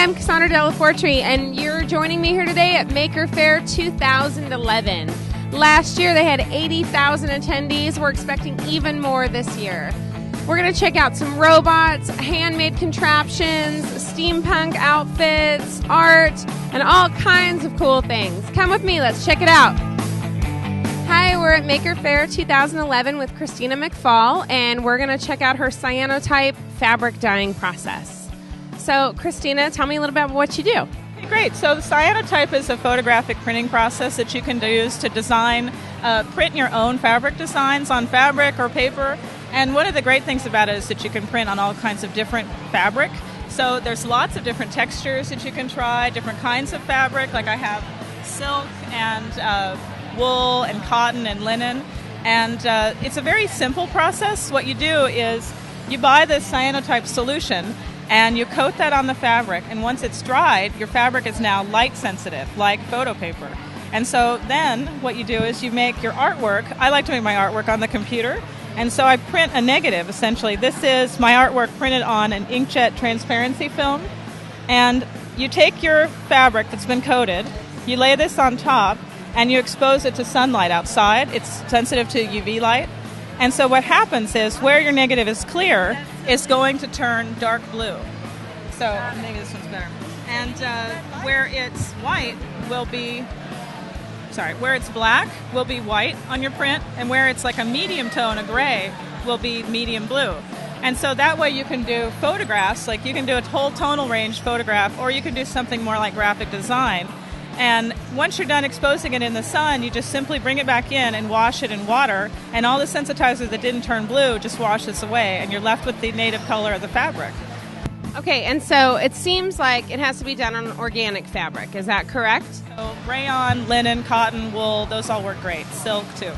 I'm Cassandra Delafortre, and you're joining me here today at Maker Faire 2011. Last year they had 80,000 attendees. We're expecting even more this year. We're going to check out some robots, handmade contraptions, steampunk outfits, art, and all kinds of cool things. Come with me, let's check it out. Hi, we're at Maker Faire 2011 with Christina McFall, and we're going to check out her cyanotype fabric dyeing process. So, Christina, tell me a little bit about what you do. Great. So the cyanotype is a photographic printing process that you can use to design, print your own fabric designs on fabric or paper. And one of the great things about it is that you can print on all kinds of different fabric. So there's lots of different textures that you can try, different kinds of fabric. Like I have silk and wool and cotton and linen. And it's a very simple process. What you do is you buy this cyanotype solution and you coat that on the fabric, and once it's dried, your fabric is now light sensitive, like photo paper. And so then what you do is you make your artwork. I like to make my artwork on the computer, and so I print a negative, essentially. This is my artwork printed on an inkjet transparency film, and you take your fabric that's been coated, you lay this on top, and you expose it to sunlight outside. It's sensitive to UV light. And so what happens is where your negative is clear, it's going to turn dark blue. So maybe this one's better. And where it's white will be, where it's black will be white on your print, and where it's like a medium tone, a gray, will be medium blue. And so that way you can do photographs, like you can do a whole tonal range photograph, or you can do something more like graphic design. And once you're done exposing it in the sun, you just simply bring it back in and wash it in water, and all the sensitizer that didn't turn blue just washes away, and you're left with the native color of the fabric. Okay, and so it seems like it has to be done on organic fabric. Is that correct? So rayon, linen, cotton, wool, those all work great. Silk, too.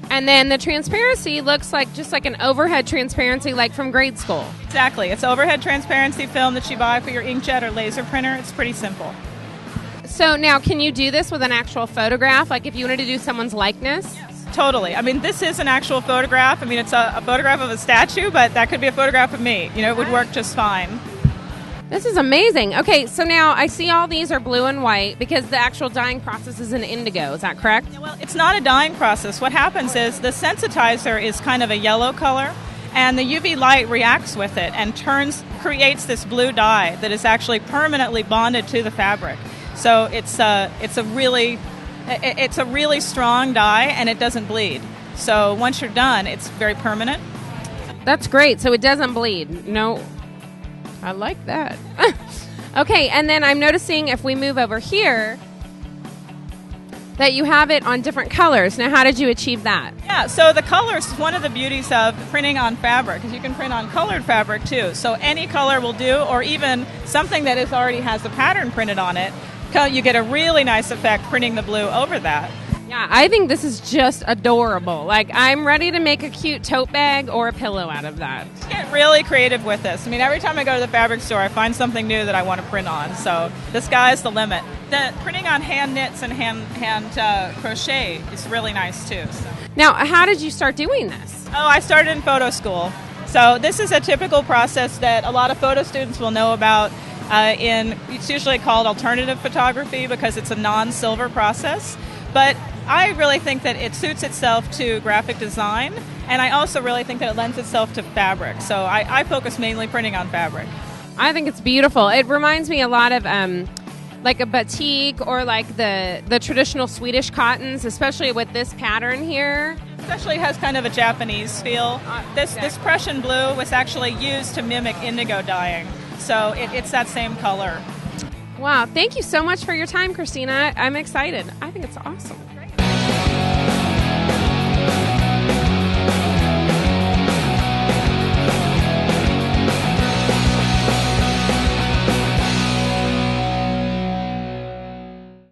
And then the transparency looks like just like an overhead transparency like from grade school. Exactly. It's overhead transparency film that you buy for your inkjet or laser printer. It's pretty simple. So now, can you do this with an actual photograph? Like if you wanted to do someone's likeness? Yes, totally. I mean, this is an actual photograph. I mean, it's a photograph of a statue, but that could be a photograph of me. You know, it would work just fine. This is amazing. Okay, so now I see all these are blue and white because the actual dyeing process is in indigo. Is that correct? Yeah, well, it's not a dyeing process. What happens is the sensitizer is kind of a yellow color, and the UV light reacts with it and creates this blue dye that is actually permanently bonded to the fabric. So it's a really strong dye, and it doesn't bleed. So once you're done, it's very permanent. That's great. So it doesn't bleed. No, I like that. Okay, and then I'm noticing if we move over here that you have it on different colors. Now, how did you achieve that? Yeah, so the colors is one of the beauties of printing on fabric, because you can print on colored fabric too. So any color will do, or even something that already has the pattern printed on it. You get a really nice effect printing the blue over that. Yeah, I think this is just adorable. Like, I'm ready to make a cute tote bag or a pillow out of that. Get really creative with this. I mean, every time I go to the fabric store, I find something new that I want to print on. So the sky's the limit. The printing on hand knits and hand crochet is really nice too. So. Now, how did you start doing this? Oh, I started in photo school. So this is a typical process that a lot of photo students will know about. It's usually called alternative photography because it's a non-silver process. But I really think that it suits itself to graphic design, and I also really think that it lends itself to fabric. So I focus mainly printing on fabric. I think it's beautiful. It reminds me a lot of like a batik or like the traditional Swedish cottons, especially with this pattern here. Especially has kind of a Japanese feel. This Prussian blue was actually used to mimic indigo dyeing. So it's that same color. Wow, thank you so much for your time, Christina. I'm excited. I think it's awesome.